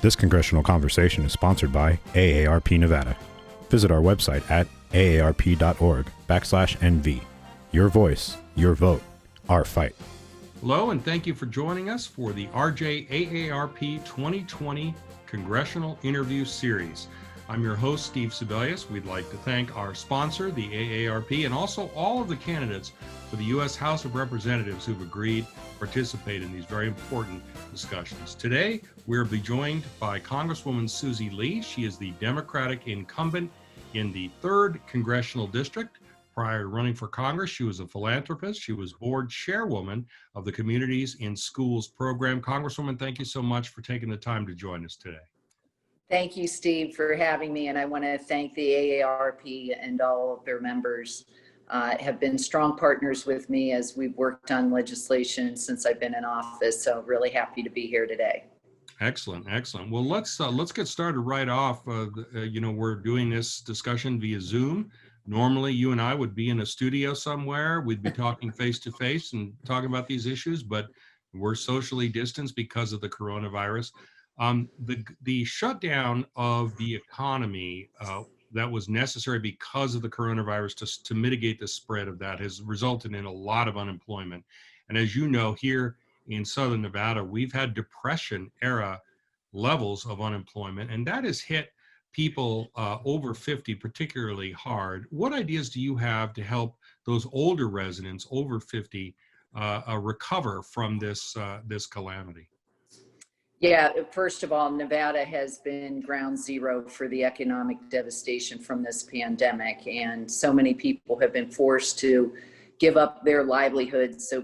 This congressional conversation is sponsored by AARP Nevada. Visit our website at aarp.org/NV. Your voice, your vote, our fight. Hello, and thank you for joining us for the RJ AARP 2020 Congressional Interview Series. I'm your host, Steve Sebelius. We'd like to thank our sponsor, the AARP, and also all of the candidates for the U.S. House of Representatives who've agreed to participate in these very important discussions. Today, we'll be joined by Congresswoman Susie Lee. She is the Democratic incumbent in the 3rd Congressional District. Prior to running for Congress, she was a philanthropist. She was board chairwoman of the Communities in Schools program. Congresswoman, thank you so much for taking the time to join us today. Thank you, Steve, for having me. And I want to thank the AARP and all of their members have been strong partners with me as we've worked on legislation since I've been in office. So really happy to be here today. Excellent, excellent. Well, let's get started right off. We're doing this discussion via Zoom. Normally, you and I would be in a studio somewhere. We'd be talking face to face and talking about these issues, but we're socially distanced because of the coronavirus. The shutdown of the economy that was necessary because of the coronavirus to mitigate the spread of that has resulted in a lot of unemployment. And as you know, here in Southern Nevada, we've had Depression era levels of unemployment, and that has hit people over 50 particularly hard. What ideas do you have to help those older residents over 50 recover from this calamity? Yeah, first of all, Nevada has been ground zero for the economic devastation from this pandemic. And so many people have been forced to give up their livelihoods so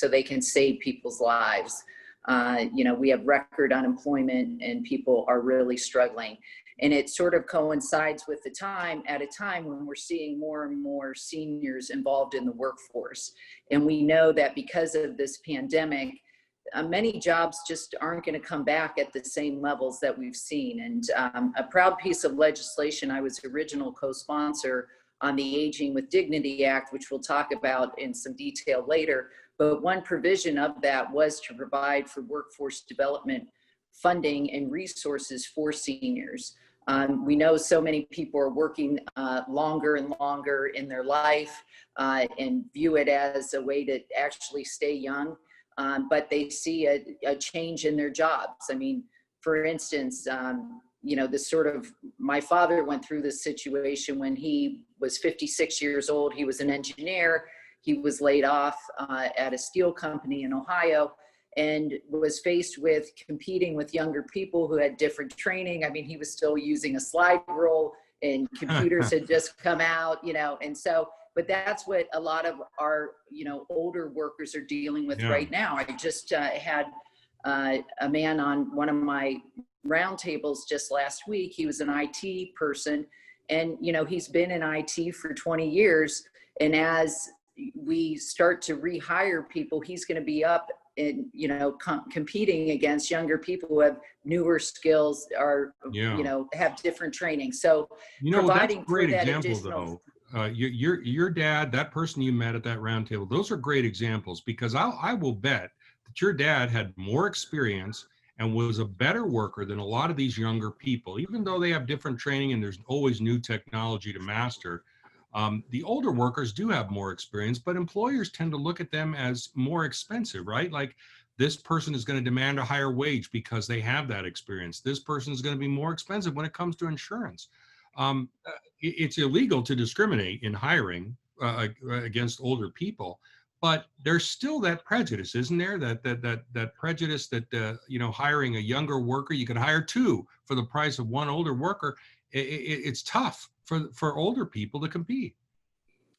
they can save people's lives. We have record unemployment and people are really struggling. And it sort of coincides with at a time when we're seeing more and more seniors involved in the workforce. And we know that because of this pandemic, many jobs just aren't going to come back at the same levels that we've seen. And a proud piece of legislation, I was original co-sponsor on the Aging with Dignity Act, which we'll talk about in some detail later. But one provision of that was to provide for workforce development funding and resources for seniors. We know so many people are working longer and longer in their life and view it as a way to actually stay young. But they see a change in their jobs. I mean, for instance, my father went through this situation when he was 56 years old. He was an engineer. He was laid off at a steel company in Ohio and was faced with competing with younger people who had different training. I mean, he was still using a slide rule and computers had just come out, and so, but that's what a lot of our, older workers are dealing with right now. I just had a man on one of my roundtables just last week. He was an IT person and, he's been in IT for 20 years. And as we start to rehire people, he's going to be up and, competing against younger people who have newer skills or, have different training. So providing that's a great for that example, additional... Your dad, that person you met at that roundtable, those are great examples because I will bet that your dad had more experience and was a better worker than a lot of these younger people, even though they have different training and there's always new technology to master. The older workers do have more experience, but employers tend to look at them as more expensive, right? Like this person is going to demand a higher wage because they have that experience. This person is going to be more expensive when it comes to insurance. It's illegal to discriminate in hiring against older people, but there's still that prejudice, isn't there? That prejudice that hiring a younger worker, you could hire two for the price of one older worker. It's tough for older people to compete.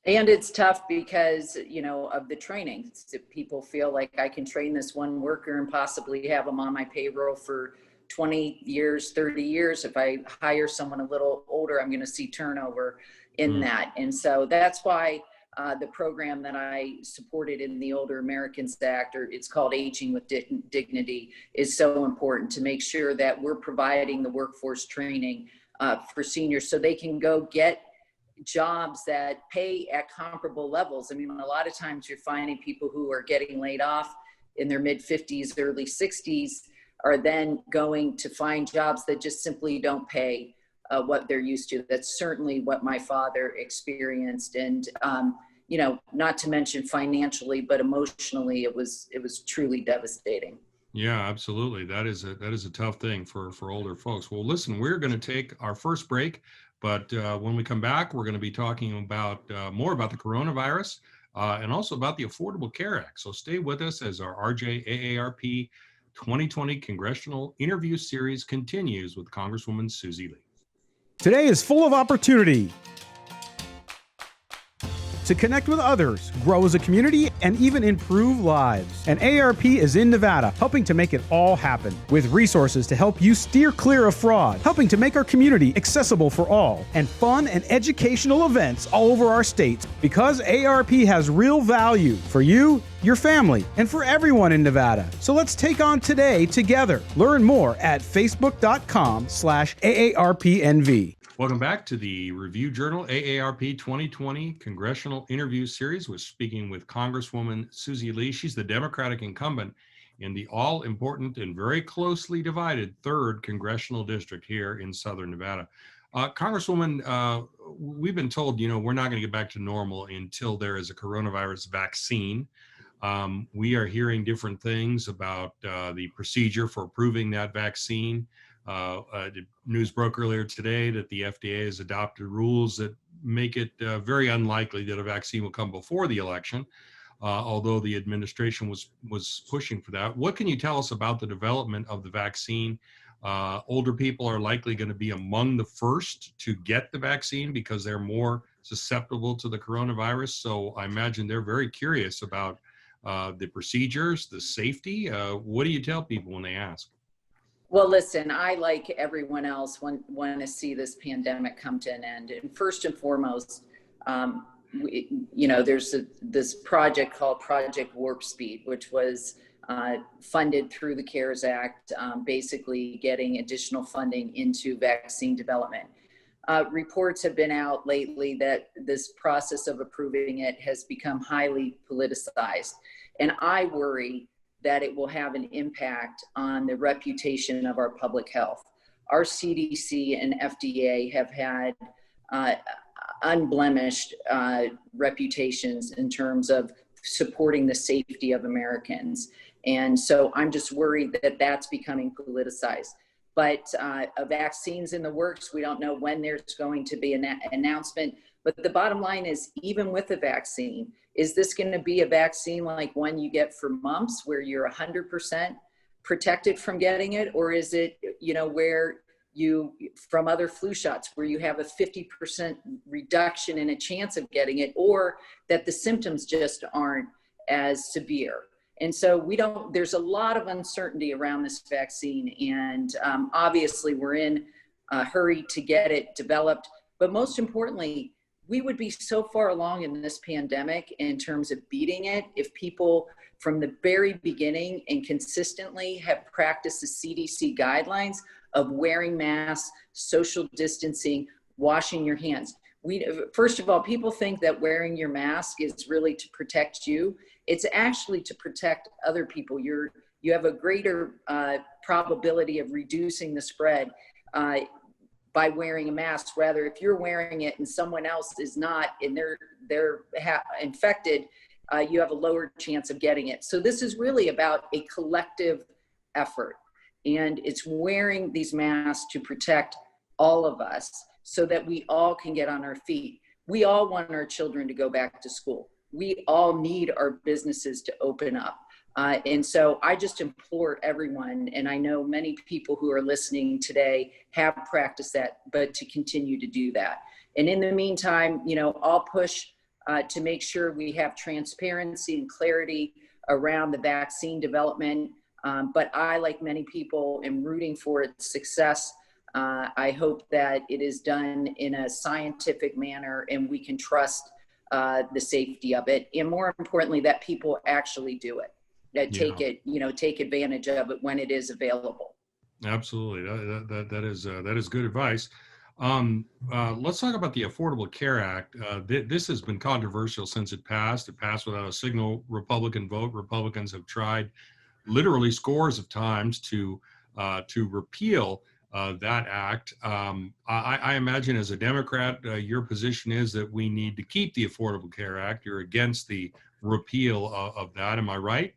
And it's tough because, of the training. People feel like I can train this one worker and possibly have them on my payroll for 20 years, 30 years. If I hire someone a little older, I'm going to see turnover in that. And so that's why the program that I supported in the Older Americans Act, or it's called Aging with Dignity, is so important to make sure that we're providing the workforce training for seniors so they can go get jobs that pay at comparable levels. I mean, a lot of times you're finding people who are getting laid off in their mid 50s, early 60s, are then going to find jobs that just simply don't pay what they're used to. That's certainly what my father experienced. And, not to mention financially, but emotionally, it was truly devastating. Yeah, absolutely. That is a tough thing for older folks. Well, listen, we're going to take our first break, but when we come back, we're going to be talking about more about the coronavirus and also about the Affordable Care Act. So stay with us as our RJAARP 2020 Congressional Interview Series continues with Congresswoman Susie Lee. Today is full of opportunity to connect with others, grow as a community, and even improve lives. And AARP is in Nevada, helping to make it all happen, with resources to help you steer clear of fraud, helping to make our community accessible for all, and fun and educational events all over our state. Because AARP has real value for you, your family, and for everyone in Nevada. So let's take on today together. Learn more at facebook.com/AARPNV. Welcome back to the Review Journal AARP 2020 Congressional Interview Series. We're speaking with Congresswoman Susie Lee. She's the Democratic incumbent in the all-important and very closely divided 3rd Congressional District here in Southern Nevada. Congresswoman, we've been told, we're not going to get back to normal until there is a coronavirus vaccine. We are hearing different things about the procedure for approving that vaccine. The news broke earlier today that the FDA has adopted rules that make it very unlikely that a vaccine will come before the election, although the administration was pushing for that. What can you tell us about the development of the vaccine? Older people are likely going to be among the first to get the vaccine because they're more susceptible to the coronavirus. So I imagine they're very curious about the procedures, the safety. What do you tell people when they ask? Well, listen, I, like everyone else, want to see this pandemic come to an end. And first and foremost, there's this project called Project Warp Speed, which was funded through the CARES Act, basically getting additional funding into vaccine development. Reports have been out lately that this process of approving it has become highly politicized. And I worry that it will have an impact on the reputation of our public health. Our CDC and FDA have had unblemished reputations in terms of supporting the safety of Americans. And so I'm just worried that that's becoming politicized. But a vaccine's in the works. We don't know when there's going to be an announcement. But the bottom line is, even with a vaccine, is this going to be a vaccine like one you get for mumps, where you're 100% protected from getting it? Or is it, where you, from other flu shots, where you have a 50% reduction in a chance of getting it, or that the symptoms just aren't as severe? And so there's a lot of uncertainty around this vaccine. And obviously we're in a hurry to get it developed. But most importantly, we would be so far along in this pandemic in terms of beating it if people from the very beginning and consistently have practiced the CDC guidelines of wearing masks, social distancing, washing your hands. First of all, people think that wearing your mask is really to protect you. It's actually to protect other people. You have a greater probability of reducing the spread by wearing a mask. Rather, if you're wearing it and someone else is not, and they're infected, you have a lower chance of getting it. So this is really about a collective effort, and it's wearing these masks to protect all of us so that we all can get on our feet. We all want our children to go back to school. We all need our businesses to open up. And so I just implore everyone, and I know many people who are listening today have practiced that, but to continue to do that. And in the meantime, I'll push to make sure we have transparency and clarity around the vaccine development. But I, like many people, am rooting for its success. I hope that it is done in a scientific manner and we can trust the safety of it. And more importantly, that people actually do it. That take advantage of it when it is available. Absolutely, that is good advice. Let's talk about the Affordable Care Act. This has been controversial since it passed. It passed without a single Republican vote. Republicans have tried literally scores of times to repeal that act. I imagine as a Democrat, your position is that we need to keep the Affordable Care Act. You're against the repeal of that. Am I right?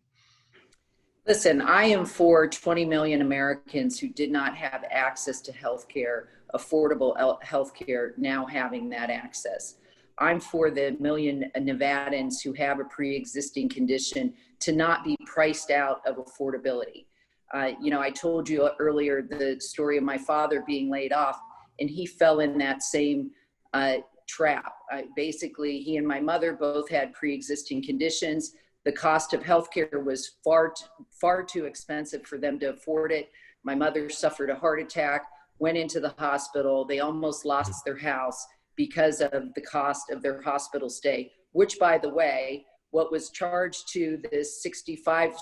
Listen, I am for 20 million Americans who did not have access to health care, affordable health care, now having that access. I'm for the million Nevadans who have a pre-existing condition to not be priced out of affordability. I told you earlier the story of my father being laid off, and he fell in that same trap. Basically, he and my mother both had pre-existing conditions. The cost of healthcare was far too expensive for them to afford it. My mother suffered a heart attack, went into the hospital. They almost lost their house because of the cost of their hospital stay, which, by the way, what was charged to the 65,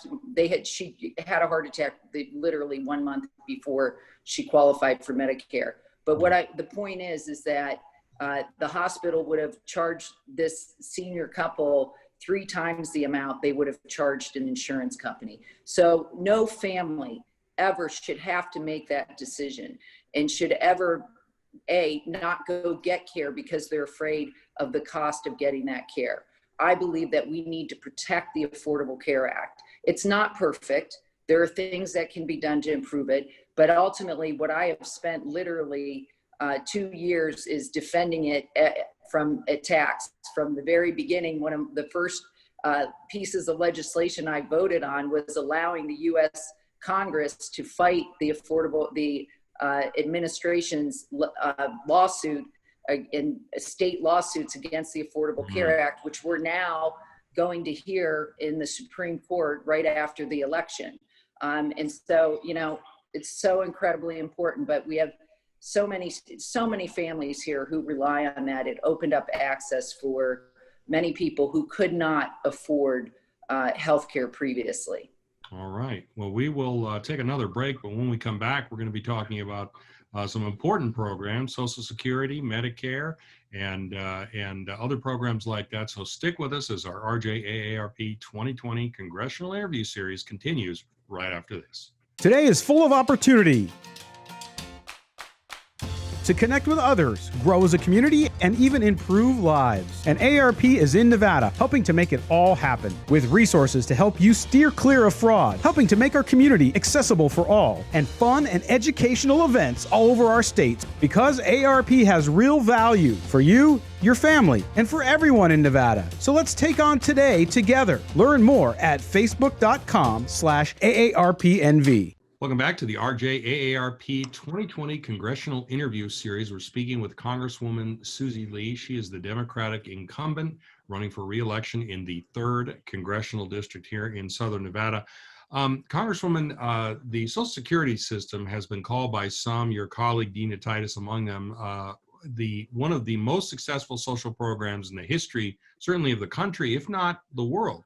she had a heart attack literally 1 month before she qualified for Medicare. But the point is that the hospital would have charged this senior couple 3 times the amount they would have charged an insurance company. So no family ever should have to make that decision and should ever, not go get care because they're afraid of the cost of getting that care. I believe that we need to protect the Affordable Care Act. It's not perfect. There are things that can be done to improve it, but ultimately what I have spent literally 2 years is defending it from attacks. From the very beginning, one of the first pieces of legislation I voted on was allowing the U.S. Congress to fight the administration's lawsuit in state lawsuits against the Affordable Care Act, which we're now going to hear in the Supreme Court right after the election. And so, it's so incredibly important, but we have so many families here who rely on that. It opened up access for many people who could not afford healthcare previously. All right. Well, we will take another break, but when we come back, we're going to be talking about some important programs, Social Security, Medicare, and other programs like that. So stick with us as our RJAARP 2020 Congressional Interview Series continues right after this. Today is full of opportunity to connect with others, grow as a community, and even improve lives. And AARP is in Nevada, helping to make it all happen, with resources to help you steer clear of fraud, helping to make our community accessible for all, and fun and educational events all over our state. Because AARP has real value for you, your family, and for everyone in Nevada. So let's take on today together. Learn more at facebook.com/AARPNV. Welcome back to the RJAARP 2020 Congressional Interview Series. We're speaking with Congresswoman Susie Lee. She is the Democratic incumbent running for re-election in the 3rd Congressional District here in Southern Nevada. Congresswoman, the Social Security system has been called by some, your colleague Dina Titus among them, one of the most successful social programs in the history, certainly of the country, if not the world.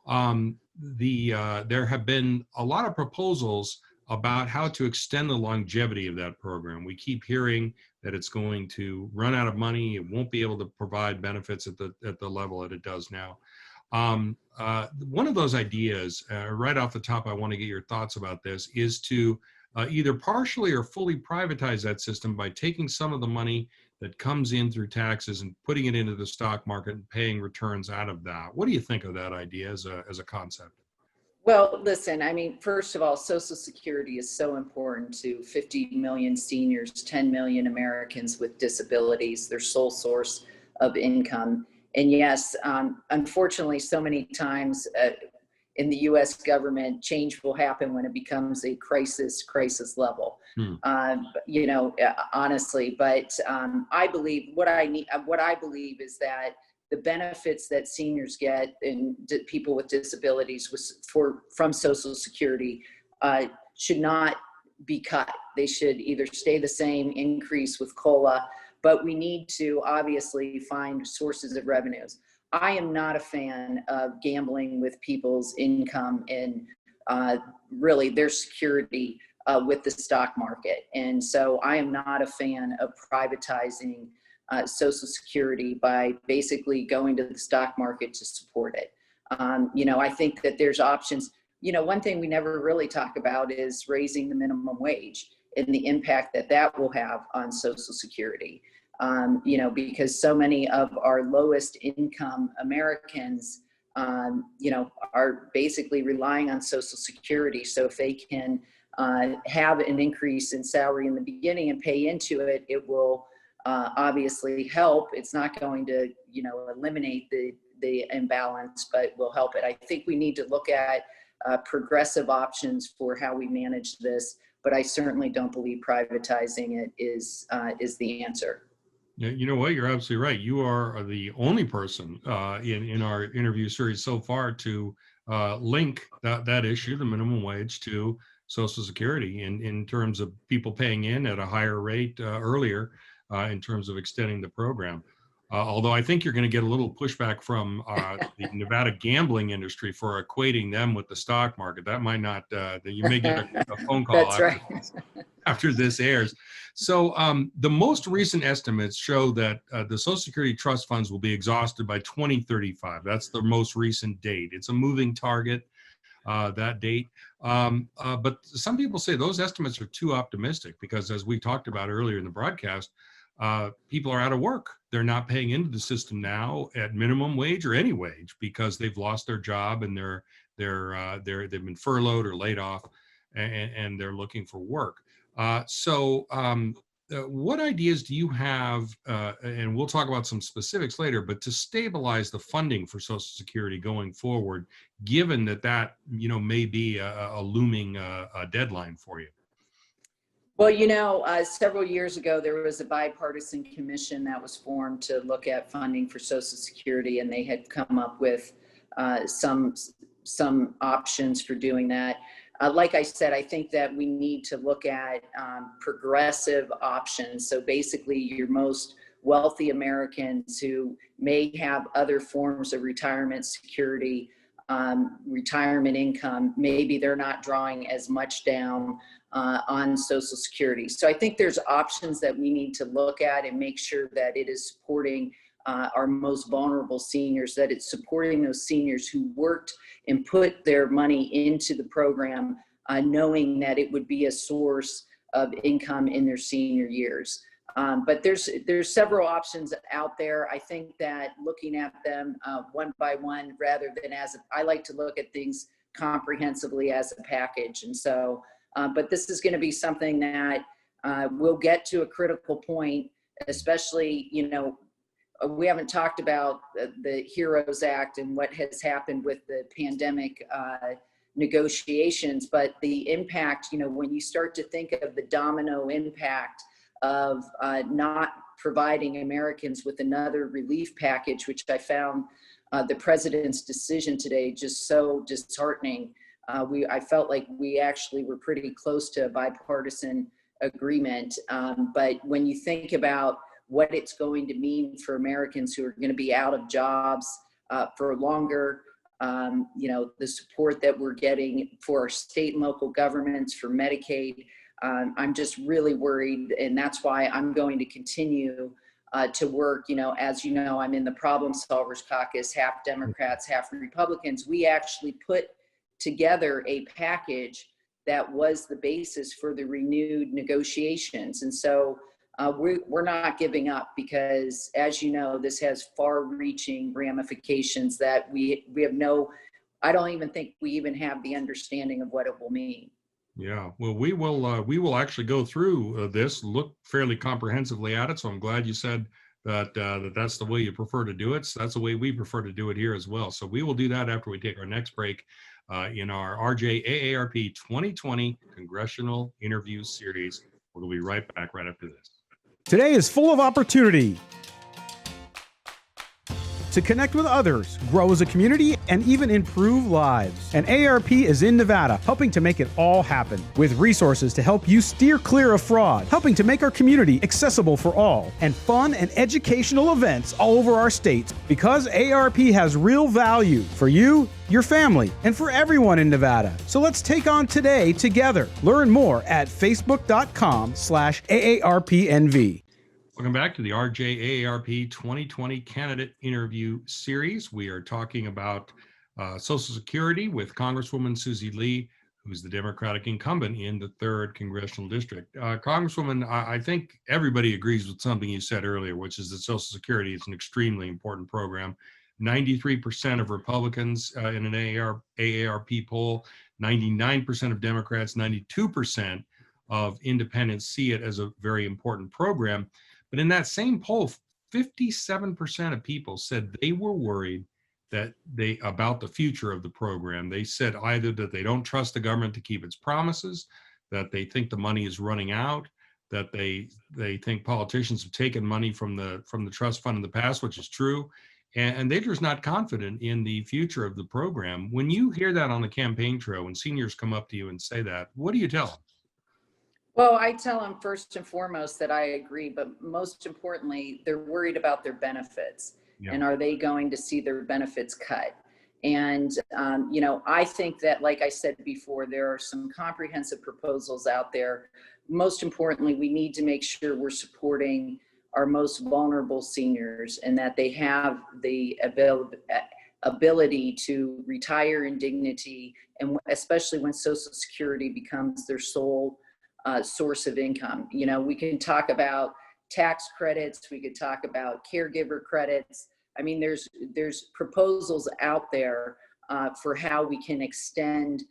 There have been a lot of proposals about how to extend the longevity of that program. We keep hearing that it's going to run out of money. It won't be able to provide benefits at the level that it does now. One of those ideas, right off the top, I want to get your thoughts about this, is to either partially or fully privatize that system by taking some of the money that comes in through taxes and putting it into the stock market and paying returns out of that. What do you think of that idea as a concept? Well, listen, first of all, Social Security is so important to 50 million seniors, 10 million Americans with disabilities, their sole source of income. And yes, unfortunately, so many times in the U.S. government, change will happen when it becomes a crisis level, honestly. But I believe what I believe is that the benefits that seniors get and people with disabilities from Social Security should not be cut. They should either stay the same, increase with COLA, but we need to obviously find sources of revenues. I am not a fan of gambling with people's income and really their security with the stock market. And so I am not a fan of privatizing Social Security by basically going to the stock market to support it. I think that there's options. one thing we never really talk about is raising the minimum wage and the impact that that will have on Social Security. Because so many of our lowest income Americans, are basically relying on Social Security. So if they can have an increase in salary in the beginning and pay into it, it will obviously help. It's not going to, eliminate the imbalance, but will help it. I think we need to look at progressive options for how we manage this, but I certainly don't believe privatizing it is the answer. Yeah, you know what? You're absolutely right. You are the only person in our interview series so far to link that issue, the minimum wage, to Social Security in terms of people paying in at a higher rate earlier in terms of extending the program. Although I think you're going to get a little pushback from the Nevada gambling industry for equating them with the stock market. That might not, you may get a phone call That's right. after this airs. So the most recent estimates show that the Social Security trust funds will be exhausted by 2035. That's the most recent date. It's a moving target, that date. But some people say those estimates are too optimistic because, as we talked about earlier in the broadcast, people are out of work. They're not paying into the system now at minimum wage or any wage because they've lost their job and they've been furloughed or laid off, and they're looking for work. What ideas do you have, and we'll talk about some specifics later, but to stabilize the funding for Social Security going forward, given that may be a looming deadline for you? Well, several years ago, there was a bipartisan commission that was formed to look at funding for Social Security, and they had come up with some options for doing that. Like I said, I think that we need to look at progressive options. So basically, your most wealthy Americans who may have other forms of retirement security, retirement income, maybe they're not drawing as much down on Social Security. So I think there's options that we need to look at and make sure that it is supporting our most vulnerable seniors, that it's supporting those seniors who worked and put their money into the program, knowing that it would be a source of income in their senior years. But there's several options out there. I think that looking at them one by one, rather than I like to look at things comprehensively as a package. And so, but this is going to be something that we'll get to a critical point, especially, we haven't talked about the HEROES Act and what has happened with the pandemic negotiations, but the impact, when you start to think of the domino impact of not providing Americans with another relief package, which I found the president's decision today just so disheartening. I felt like we actually were pretty close to a bipartisan agreement. But when you think about what it's going to mean for Americans who are going to be out of jobs for longer, the support that we're getting for our state and local governments, for Medicaid, I'm just really worried. And that's why I'm going to continue to work. As you know, I'm in the Problem Solvers Caucus, half Democrats, half Republicans. We actually put together a package that was the basis for the renewed negotiations. And so we're not giving up because, as you know, this has far-reaching ramifications that we have I don't even think we even have the understanding of what it will mean. Yeah, well, we will actually go through this, look fairly comprehensively at it. So I'm glad you said that that's the way you prefer to do it. So that's the way we prefer to do it here as well. So we will do that after we take our next break in our RJAARP 2020 Congressional Interview Series. We'll be right back right after this. Today is full of opportunity to connect with others, grow as a community, and even improve lives. And AARP is in Nevada, helping to make it all happen, with resources to help you steer clear of fraud, helping to make our community accessible for all, and fun and educational events all over our state. Because AARP has real value for you, your family, and for everyone in Nevada. So let's take on today together. Learn more at facebook.com/AARPNV. Welcome back to the RJAARP 2020 Candidate Interview Series. We are talking about Social Security with Congresswoman Susie Lee, who's the Democratic incumbent in the 3rd Congressional District. Congresswoman, I think everybody agrees with something you said earlier, which is that Social Security is an extremely important program. 93% of Republicans in an AARP poll, 99% of Democrats, 92% of independents see it as a very important program. But in that same poll, 57% of people said they were worried about the future of the program. They said either that they don't trust the government to keep its promises, that they think the money is running out, that they think politicians have taken money from the trust fund in the past, which is true, and they're just not confident in the future of the program. When you hear that on the campaign trail, when seniors come up to you and say that, what do you tell them? Well, I tell them first and foremost that I agree, but most importantly, they're worried about their benefits. Yeah. And are they going to see their benefits cut? And, I think that, like I said before, there are some comprehensive proposals out there. Most importantly, we need to make sure we're supporting our most vulnerable seniors and that they have the ability to retire in dignity, and especially when Social Security becomes their sole source of income. We can talk about tax credits, we could talk about caregiver credits. I mean, there's proposals out there for how we can extend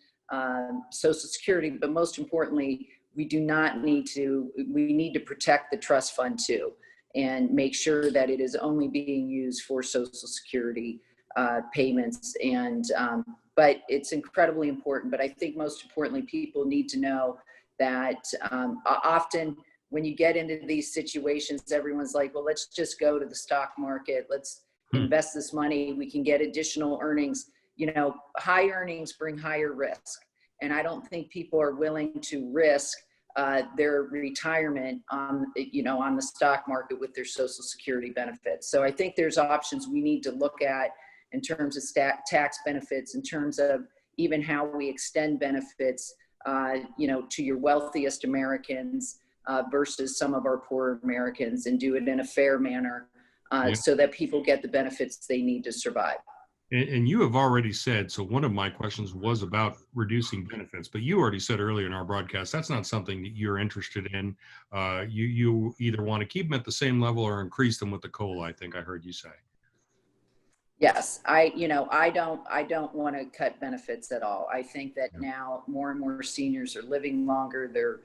Social Security, but most importantly, we need to protect the trust fund too, and make sure that it is only being used for Social Security payments. And but it's incredibly important. But I think most importantly, people need to know that often when you get into these situations, everyone's like, well, let's just go to the stock market. Let's invest this money. We can get additional earnings. High earnings bring higher risk. And I don't think people are willing to risk their retirement on the stock market with their Social Security benefits. So I think there's options we need to look at in terms of tax benefits, in terms of even how we extend benefits, to your wealthiest Americans versus some of our poorer Americans, and do it in a fair manner so that people get the benefits they need to survive. And you have already said, so one of my questions was about reducing benefits, but you already said earlier in our broadcast, that's not something that you're interested in. You either want to keep them at the same level or increase them with the COLA, I think I heard you say. Yes, I don't want to cut benefits at all. I think that now more and more seniors are living longer. They're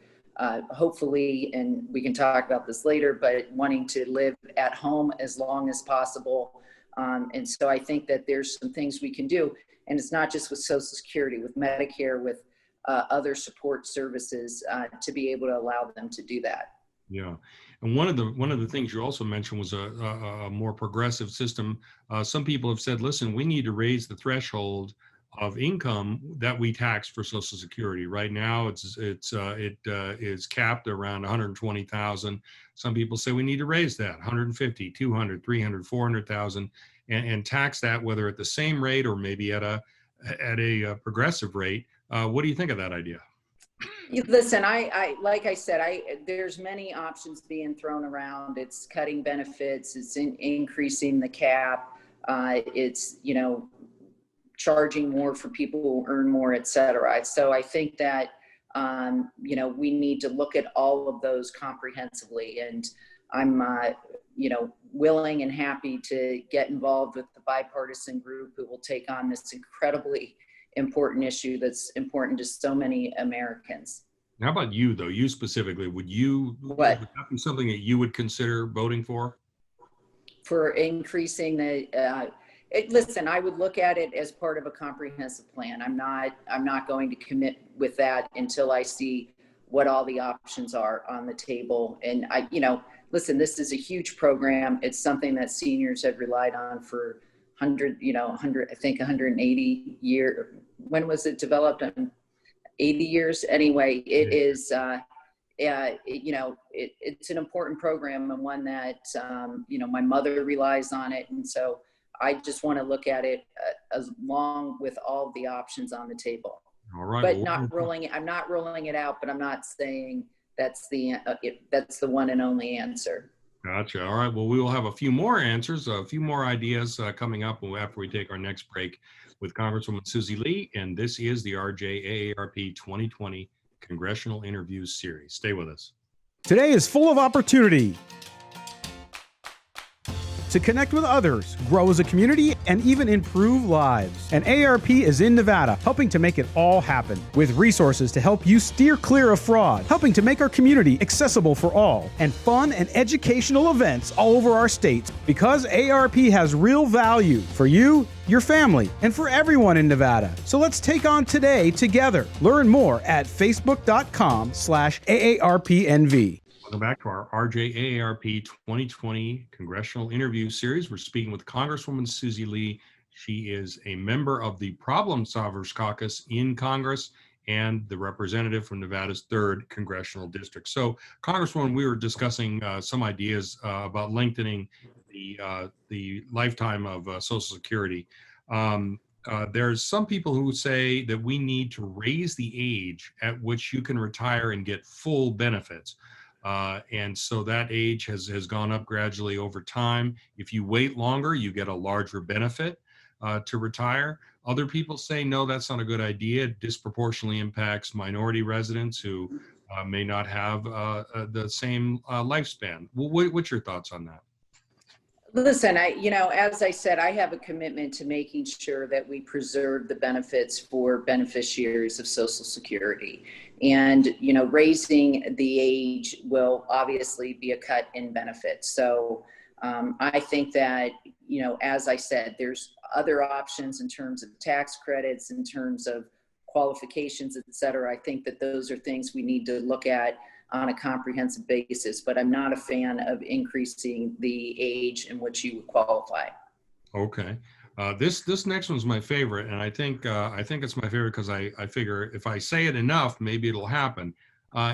hopefully, and we can talk about this later, but wanting to live at home as long as possible. And so I think that there's some things we can do, and it's not just with Social Security, with Medicare, with other support services to be able to allow them to do that. Yeah, and one of the things you also mentioned was a more progressive system. Some people have said, listen, we need to raise the threshold of income that we tax for Social Security. Right now, it is capped around 120,000. Some people say we need to raise that 150, 200, 300, 400,000, and tax that, whether at the same rate or maybe at a progressive rate. What do you think of that idea? Listen, like I said, there's many options being thrown around. It's cutting benefits, it's increasing the cap, it's charging more for people who earn more, et cetera. So I think that we need to look at all of those comprehensively, and I'm willing and happy to get involved with the bipartisan group who will take on this incredibly important issue that's important to so many Americans. How about you, though? You specifically, would that be something that you would consider voting for? For increasing the, listen, I would look at it as part of a comprehensive plan. I'm not going to commit with that until I see what all the options are on the table. And listen, this is a huge program. It's something that seniors have relied on for 180 years. When was it developed? 80 years. Anyway, it is, it's an important program, and one that, my mother relies on it. And so I just want to look at it as long with all the options on the table. All right. But I'm not ruling it out, but I'm not saying that's the one and only answer. Gotcha. All right. Well, we will have a few more answers, a few more ideas coming up after we take our next break with Congresswoman Susie Lee. And this is the RJAARP 2020 Congressional Interviews Series. Stay with us. Today is full of opportunity to connect with others, grow as a community, and even improve lives. And ARP is in Nevada, helping to make it all happen, with resources to help you steer clear of fraud, helping to make our community accessible for all, and fun and educational events all over our state, because ARP has real value for you, your family, and for everyone in Nevada. So let's take on today together. Learn more at facebook.com/AARPNV. Welcome back to our RJAARP 2020 Congressional Interview Series. We're speaking with Congresswoman Susie Lee. She is a member of the Problem Solvers Caucus in Congress and the representative from Nevada's 3rd Congressional District. So, Congresswoman, we were discussing some ideas about lengthening the lifetime of Social Security. There's some people who say that we need to raise the age at which you can retire and get full benefits. And so that age has gone up gradually over time. If you wait longer, you get a larger benefit to retire. Other people say, no, that's not a good idea. It disproportionately impacts minority residents who may not have the same lifespan. Well, what's your thoughts on that? Listen, as I said, I have a commitment to making sure that we preserve the benefits for beneficiaries of Social Security. And, raising the age will obviously be a cut in benefits. So I think that, as I said, there's other options in terms of tax credits, in terms of qualifications, et cetera. I think that those are things we need to look at on a comprehensive basis, but I'm not a fan of increasing the age in which you would qualify. Okay. This next one's my favorite, and I think it's my favorite because I figure if I say it enough, maybe it'll happen.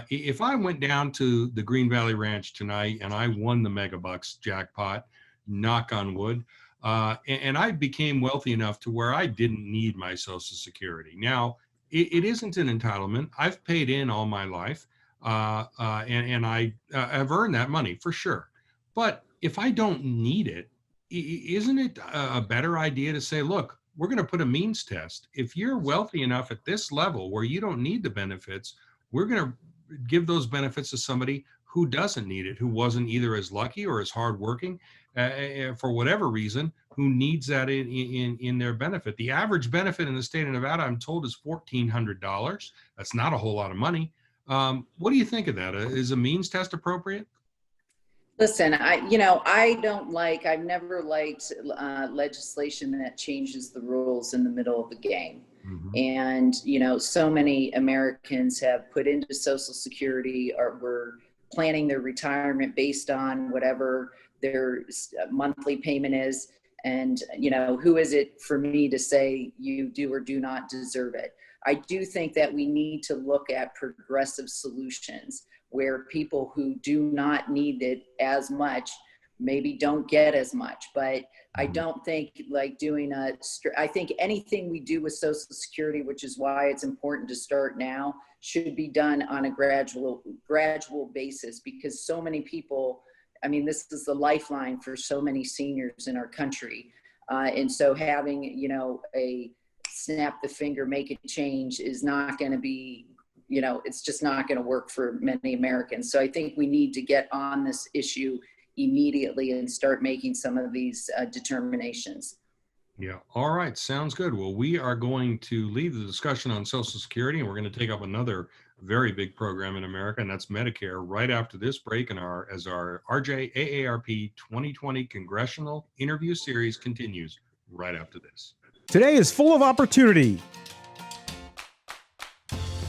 If I went down to the Green Valley Ranch tonight and I won the megabucks jackpot, knock on wood, and I became wealthy enough to where I didn't need my Social Security. Now, it isn't an entitlement. I've paid in all my life. And I have earned that money for sure. But if I don't need it, isn't it a better idea to say, look, we're going to put a means test. If you're wealthy enough at this level where you don't need the benefits, we're going to give those benefits to somebody who doesn't need it, who wasn't either as lucky or as hardworking for whatever reason, who needs that in their benefit. The average benefit in the state of Nevada, I'm told, is $1,400. That's not a whole lot of money. What do you think of that? Is a means test appropriate? Listen, I've never liked legislation that changes the rules in the middle of the game. Mm-hmm. And, so many Americans have put into Social Security or were planning their retirement based on whatever their monthly payment is. And, who is it for me to say you do or do not deserve it? I do think that we need to look at progressive solutions where people who do not need it as much maybe don't get as much. But I don't think I think anything we do with Social Security, which is why it's important to start now, should be done on a gradual basis, because so many people, this is the lifeline for so many seniors in our country. And so having, a snap the finger, make a change is not going to be, it's just not going to work for many Americans. So I think we need to get on this issue immediately and start making some of these determinations. Yeah. All right. Sounds good. Well, we are going to leave the discussion on Social Security, and we're going to take up another very big program in America, and that's Medicare, right after this break, and as our RJAARP 2020 Congressional Interview Series continues right after this. Today is full of opportunity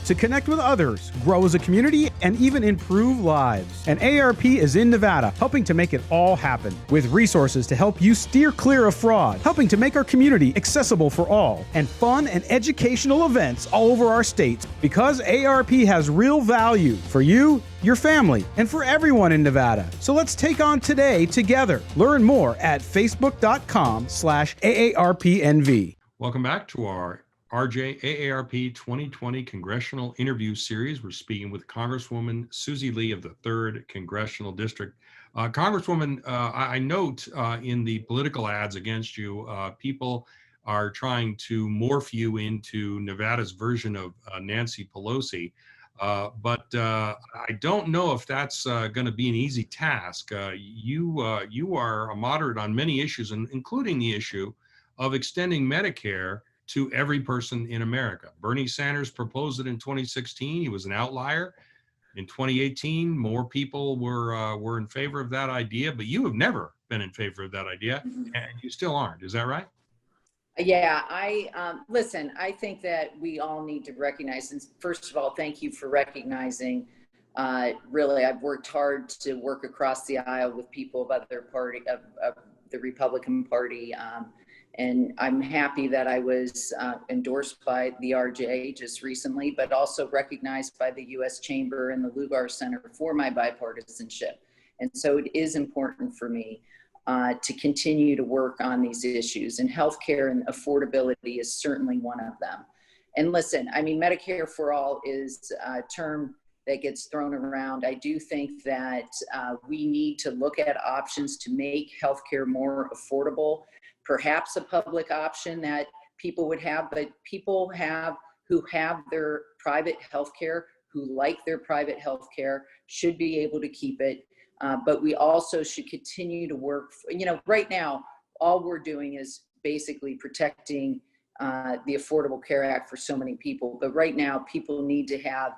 to connect with others, grow as a community, and even improve lives. And ARP is in Nevada, helping to make it all happen, with resources to help you steer clear of fraud, helping to make our community accessible for all, and fun and educational events all over our state, because ARP has real value for you, your family, and for everyone in Nevada. So let's take on today together. Learn more at facebook.com/AARPNV. Welcome back to our RJ, AARP 2020 Congressional Interview Series. We're speaking with Congresswoman Susie Lee of the 3rd Congressional District. Congresswoman, I note in the political ads against you, people are trying to morph you into Nevada's version of Nancy Pelosi. But I don't know if that's going to be an easy task. You are a moderate on many issues, including the issue of extending Medicare to every person in America. Bernie Sanders proposed it in 2016. He was an outlier. In 2018, more people were in favor of that idea, but you have never been in favor of that idea, and you still aren't. Is that right? Yeah, listen, I think that we all need to recognize, and first of all, thank you for recognizing, really, I've worked hard to work across the aisle with people of other party, of the Republican Party, and I'm happy that I was endorsed by the RJ just recently, but also recognized by the U.S. Chamber and the Lugar Center for my bipartisanship. And so it is important for me to continue to work on these issues, and healthcare and affordability is certainly one of them. And listen, I mean, Medicare for All is a term that gets thrown around. I do think that we need to look at options to make healthcare more affordable, perhaps a public option that people would have, but people who have their private healthcare, who like their private healthcare, should be able to keep it. But we also should continue to work, right now, all we're doing is basically protecting the Affordable Care Act for so many people. But right now, people need to have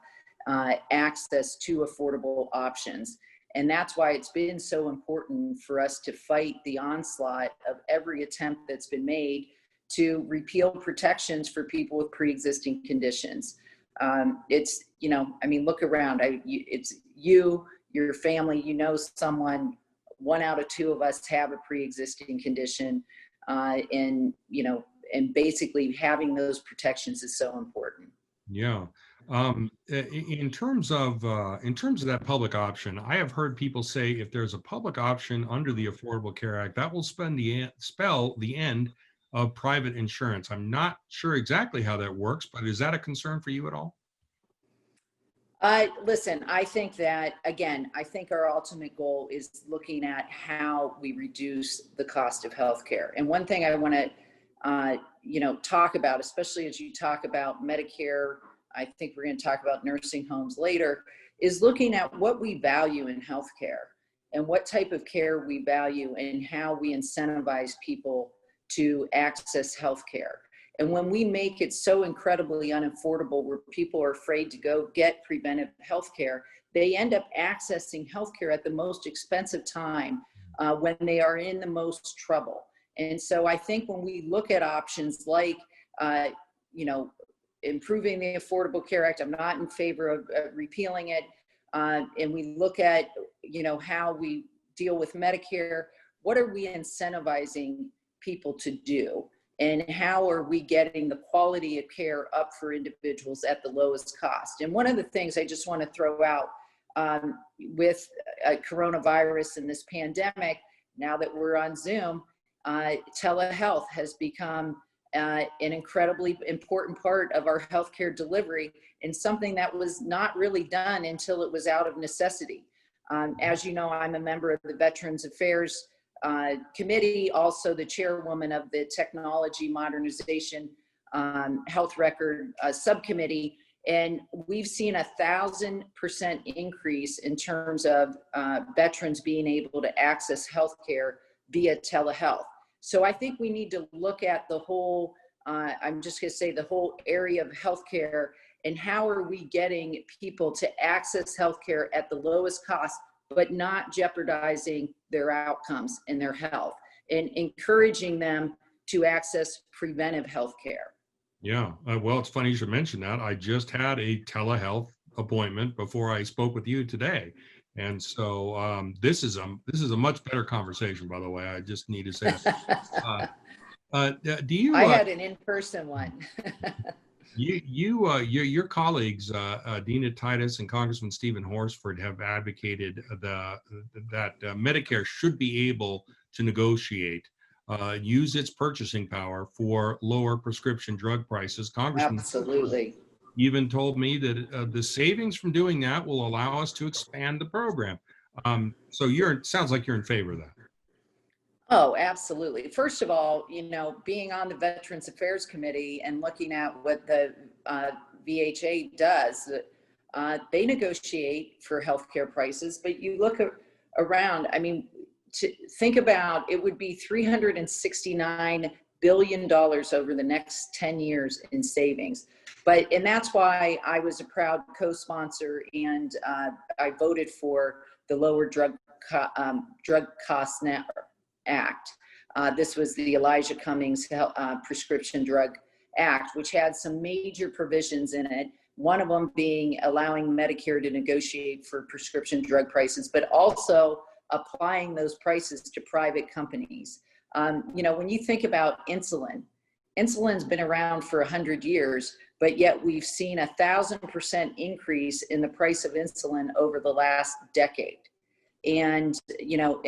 access to affordable options. And that's why it's been so important for us to fight the onslaught of every attempt that's been made to repeal protections for people with pre-existing conditions. It's, look around, it's you, your family, someone, 1 out of 2 of us have a pre-existing condition, and basically having those protections is so important. Yeah. In terms of that public option, I have heard people say if there's a public option under the Affordable Care Act, that will spell the end of private insurance. I'm not sure exactly how that works, but is that a concern for you at all? Listen, I think that, again, I think our ultimate goal is looking at how we reduce the cost of healthcare. And one thing I want to, talk about, especially as you talk about Medicare, I think we're going to talk about nursing homes later, is looking at what we value in healthcare and what type of care we value and how we incentivize people to access healthcare. And when we make it so incredibly unaffordable where people are afraid to go get preventive healthcare, they end up accessing healthcare at the most expensive time when they are in the most trouble. And so I think when we look at options like, improving the Affordable Care Act, I'm not in favor of repealing it. And we look at, how we deal with Medicare, what are we incentivizing people to do? And how are we getting the quality of care up for individuals at the lowest cost? And one of the things I just want to throw out with coronavirus and this pandemic, now that we're on Zoom, telehealth has become an incredibly important part of our healthcare delivery, and something that was not really done until it was out of necessity. As you know, I'm a member of the Veterans Affairs Committee, also the chairwoman of the Technology Modernization Health Record Subcommittee, and we've seen 1,000% increase in terms of veterans being able to access healthcare via telehealth. So I think we need to look at the whole, I'm just going to say the whole area of healthcare, and how are we getting people to access healthcare at the lowest cost, but not jeopardizing their outcomes and their health, and encouraging them to access preventive healthcare. Yeah, well, it's funny you should mention that. I just had a telehealth appointment before I spoke with you today. And so this is a much better conversation, by the way. I just need to say that. Do you? I had an in-person one. Your colleagues, Dina Titus and Congressman Stephen Horsford, have advocated that Medicare should be able to negotiate use its purchasing power for lower prescription drug prices. Congressman Absolutely. even told me that the savings from doing that will allow us to expand the program. So sounds like you're in favor of that. Oh, absolutely. First of all, being on the Veterans Affairs Committee and looking at what the VHA does, they negotiate for healthcare prices, but you look around, I mean, to think about, it would be $369 billion over the next 10 years in savings. And that's why I was a proud co-sponsor, and I voted for the Lower Drug Costs Now Act. This was the Elijah Cummings Prescription Drug Act, which had some major provisions in it. One of them being allowing Medicare to negotiate for prescription drug prices, but also applying those prices to private companies. When you think about insulin's been around for 100 years, but yet we've seen 1,000% increase in the price of insulin over the last decade. And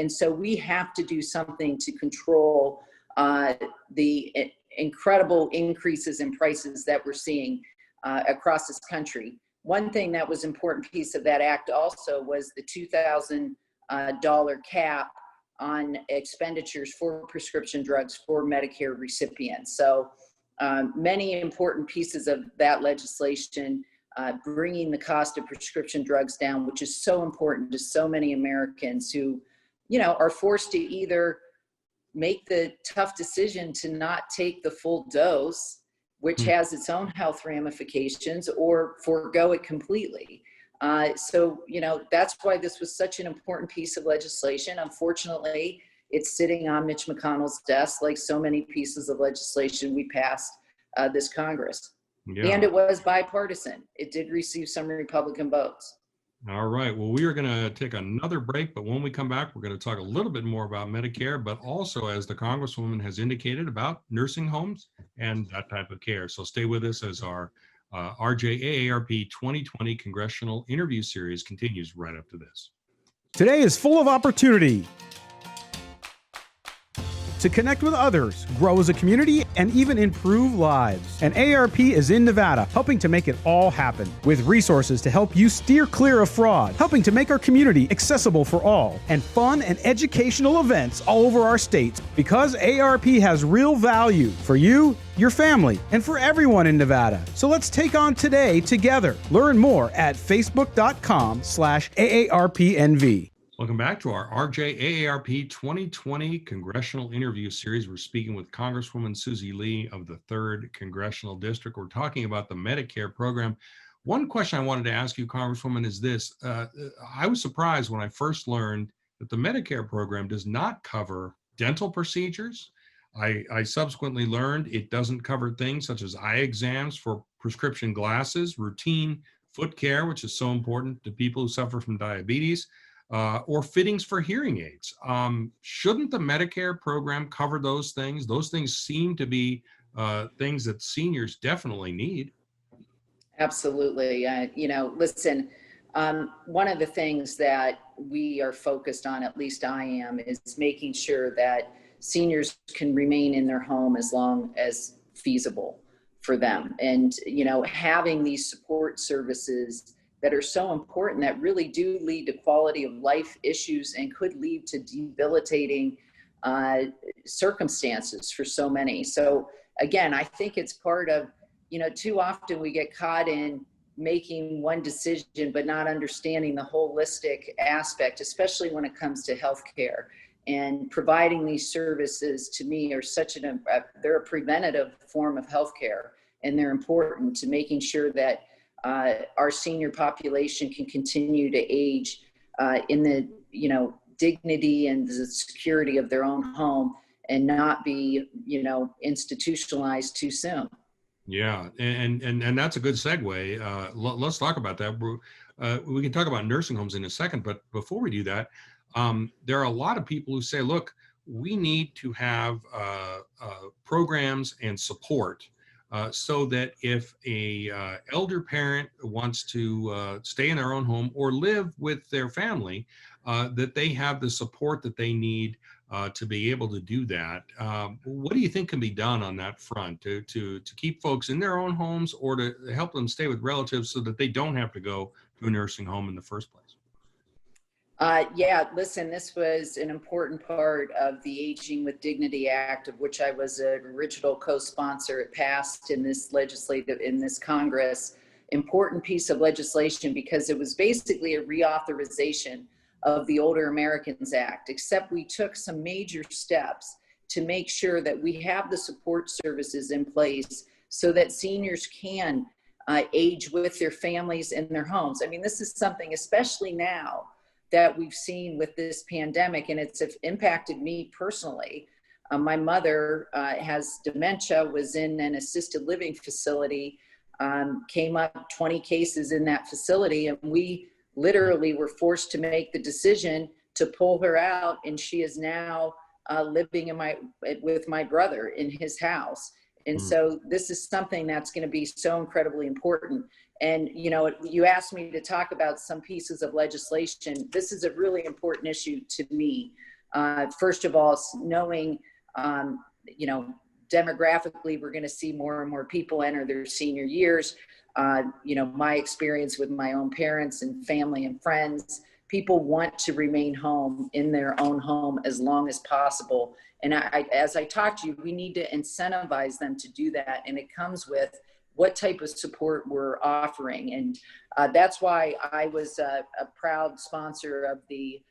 so we have to do something to control the incredible increases in prices that we're seeing across this country. One thing that was an important piece of that act also was the $2,000 cap on expenditures for prescription drugs for Medicare recipients. So many important pieces of that legislation, bringing the cost of prescription drugs down, which is so important to so many Americans who, are forced to either make the tough decision to not take the full dose, which has its own health ramifications, or forego it completely. So that's why this was such an important piece of legislation. Unfortunately, it's sitting on Mitch McConnell's desk, like so many pieces of legislation we passed this Congress. Yeah. And it was bipartisan. It did receive some Republican votes. All right. Well, we are going to take another break, but when we come back, we're going to talk a little bit more about Medicare, but also, as the Congresswoman has indicated, about nursing homes and that type of care. So stay with us as our RJAARP 2020 Congressional Interview Series continues right after this. Today is full of opportunity to connect with others, grow as a community, and even improve lives. And AARP is in Nevada, helping to make it all happen, with resources to help you steer clear of fraud, helping to make our community accessible for all, and fun and educational events all over our state, because AARP has real value for you, your family, and for everyone in Nevada. So let's take on today together. Learn more at facebook.com/AARPNV. Welcome back to our RJAARP 2020 Congressional Interview Series. We're speaking with Congresswoman Susie Lee of the 3rd Congressional District. We're talking about the Medicare program. One question I wanted to ask you, Congresswoman, is this. I was surprised when I first learned that the Medicare program does not cover dental procedures. I subsequently learned it doesn't cover things such as eye exams for prescription glasses, routine foot care, which is so important to people who suffer from diabetes, or fittings for hearing aids. Shouldn't the Medicare program cover those things? Those things seem to be things that seniors definitely need. Absolutely. Listen, one of the things that we are focused on, at least I am, is making sure that seniors can remain in their home as long as feasible for them. And, having these support services that are so important that really do lead to quality of life issues and could lead to debilitating circumstances for so many. So again, I think it's part of, too often we get caught in making one decision, but not understanding the holistic aspect, especially when it comes to healthcare. And providing these services, to me, are they're a preventative form of healthcare, and they're important to making sure that our senior population can continue to age in the dignity and the security of their own home, and not be institutionalized too soon. Yeah, and that's a good segue. Let's talk about that. We can talk about nursing homes in a second, but before we do that, there are a lot of people who say, look, we need to have programs and support so that if a elder parent wants to stay in their own home or live with their family, that they have the support that they need to be able to do that. What do you think can be done on that front to keep folks in their own homes or to help them stay with relatives so that they don't have to go to a nursing home in the first place? Yeah, listen, this was an important part of the Aging with Dignity Act, of which I was an original co-sponsor. It passed in this Congress. Important piece of legislation because it was basically a reauthorization of the Older Americans Act, except we took some major steps to make sure that we have the support services in place so that seniors can age with their families in their homes. I mean, this is something, especially now, that we've seen with this pandemic, and it's impacted me personally. My mother has dementia, was in an assisted living facility, came up 20 cases in that facility, and we literally were forced to make the decision to pull her out, and she is now living with my brother in his house. And so this is something that's going to be so incredibly important. And, you know, you asked me to talk about some pieces of legislation. This is a really important issue to me. First of all, knowing, you know, demographically, we're going to see more and more people enter their senior years. You know, my experience with my own parents and family and friends, people want to remain home in their own home as long as possible. And as I talked to you, we need to incentivize them to do that. And it comes with what type of support we're offering. And that's why I was a proud sponsor of the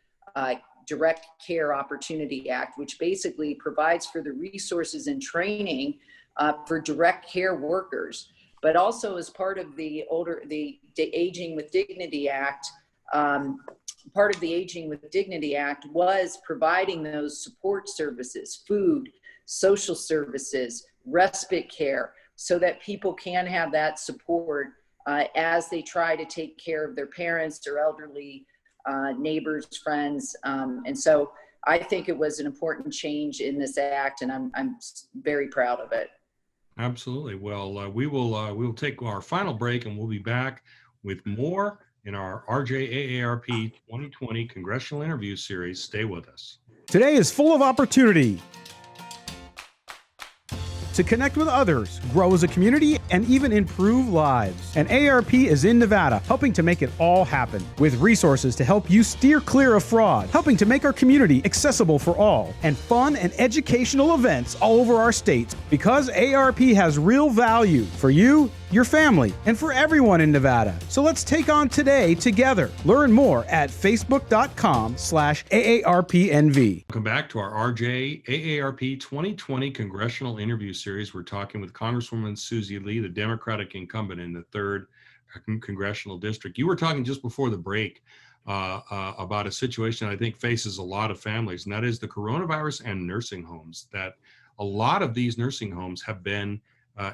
Direct Care Opportunity Act, which basically provides for the resources and training for direct care workers. But also as part of the Aging with Dignity Act, part of the Aging with Dignity Act was providing those support services, food, social services, respite care, so that people can have that support as they try to take care of their parents or elderly neighbors, friends. And so I think it was an important change in this act, and I'm very proud of it. Absolutely. Well, we will take our final break, and we'll be back with more in our RJAARP 2020 Congressional Interview Series. Stay with us. Today is full of opportunity to connect with others, grow as a community, and even improve lives. And AARP is in Nevada, helping to make it all happen, with resources to help you steer clear of fraud, helping to make our community accessible for all, and fun and educational events all over our state. Because AARP has real value for you, your family, and for everyone in Nevada. So let's take on today together. Learn more at facebook.com/AARPNV. Welcome back to our RJAARP 2020 Congressional Interview Series. We're talking with Congresswoman Susie Lee, the Democratic incumbent in the 3rd Congressional District. You were talking just before the break about a situation that I think faces a lot of families, and that is the coronavirus and nursing homes. That a lot of these nursing homes have been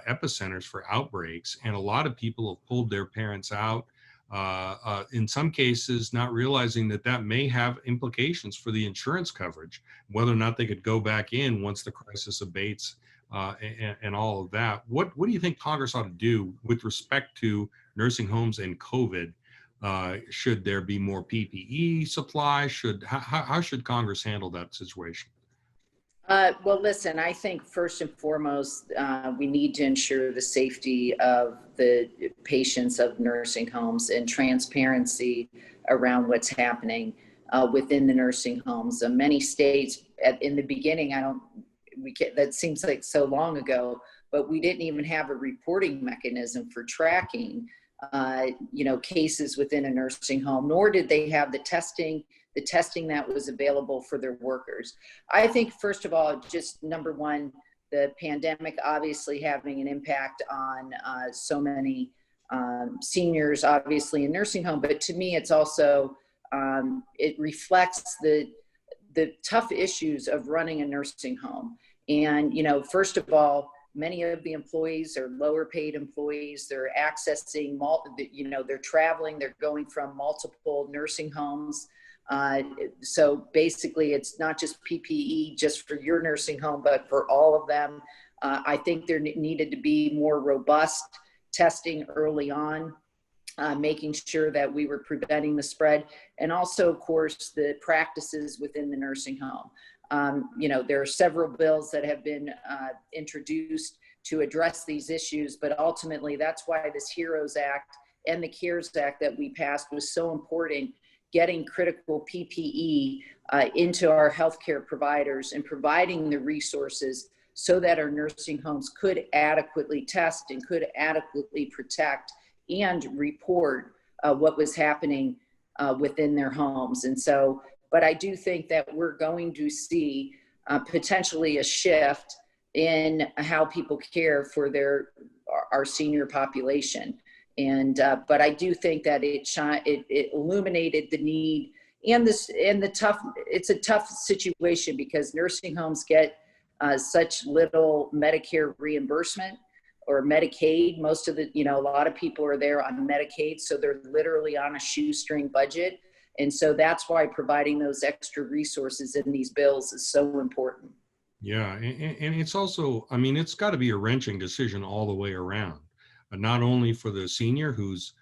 epicenters for outbreaks, and a lot of people have pulled their parents out, in some cases not realizing that that may have implications for the insurance coverage, whether or not they could go back in once the crisis abates, and all of that. What do you think Congress ought to do with respect to nursing homes and COVID? Should there be more PPE supply? How should Congress handle that situation? Well, listen, I think first and foremost, we need to ensure the safety of the patients of nursing homes and transparency around what's happening within the nursing homes. Many states, in the beginning, that seems like so long ago, but we didn't even have a reporting mechanism for tracking, cases within a nursing home, nor did they have the testing that was available for their workers. I think, first of all, just number one, the pandemic obviously having an impact on so many seniors, obviously in nursing home, but to me, it's also, it reflects the tough issues of running a nursing home. And, first of all, many of the employees are lower paid employees. They're accessing, they're traveling, they're going from multiple nursing homes. So basically it's not just PPE just for your nursing home, but for all of them. I think there needed to be more robust testing early on, making sure that we were preventing the spread, and also, of course, the practices within the nursing home. There are several bills that have been introduced to address these issues, but ultimately that's why this HEROES Act and the CARES Act that we passed was so important, getting critical PPE into our healthcare providers and providing the resources so that our nursing homes could adequately test and could adequately protect and report what was happening within their homes. And so, but I do think that we're going to see potentially a shift in how people care for our senior population. And but I do think that it illuminated the need and it's a tough situation because nursing homes get such little Medicare reimbursement or Medicaid. Most of a lot of people are there on Medicaid, so they're literally on a shoestring budget. And so that's why providing those extra resources in these bills is so important. Yeah, and it's also, I mean, it's got to be a wrenching decision all the way around. Not only for the senior who's,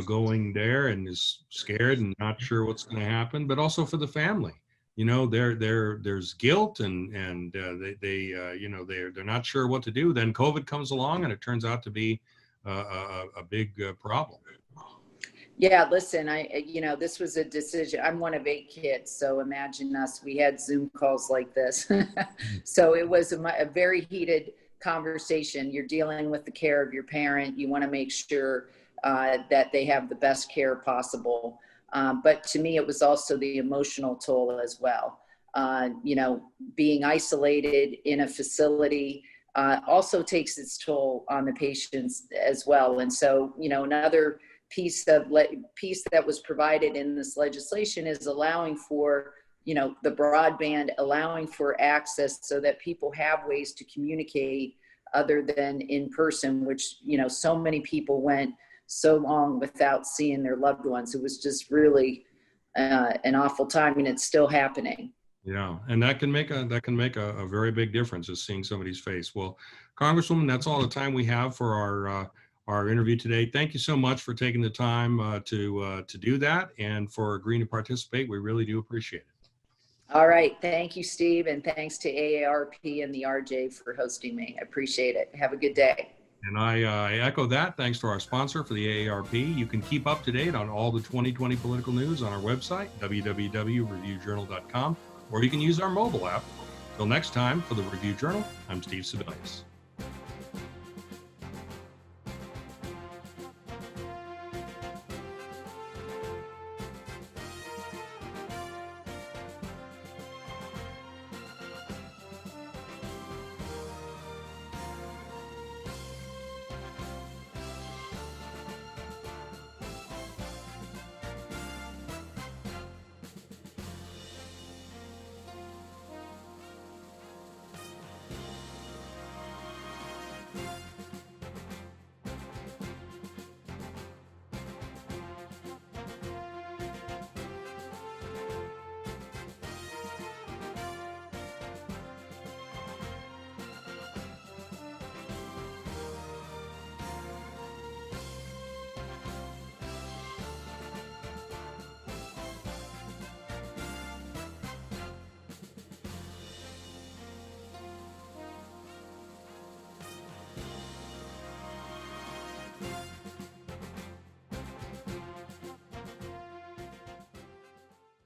going there and is scared and not sure what's going to happen, but also for the family. There's guilt and they're not sure what to do. Then COVID comes along and it turns out to be a big problem. Yeah, listen, this was a decision. I'm one of 8 kids, so imagine us. We had Zoom calls like this. So it was a very heated conversation. You're dealing with the care of your parent. You want to make sure that they have the best care possible. But to me, it was also the emotional toll as well. Being isolated in a facility also takes its toll on the patients as well. And so, another piece that was provided in this legislation is allowing for, the broadband, allowing for access so that people have ways to communicate other than in person, which, so many people went so long without seeing their loved ones. It was just really an awful time, and it's still happening. Yeah, and that can make a very big difference, is seeing somebody's face. Well, Congresswoman, that's all the time we have for our interview today. Thank you so much for taking the time to do that and for agreeing to participate. We really do appreciate it. All right. Thank you, Steve. And thanks to AARP and the RJ for hosting me. I appreciate it. Have a good day. And I echo that. Thanks to our sponsor for the AARP. You can keep up to date on all the 2020 political news on our website, www.reviewjournal.com, or you can use our mobile app. Till next time, for the Review Journal, I'm Steve Sebelius.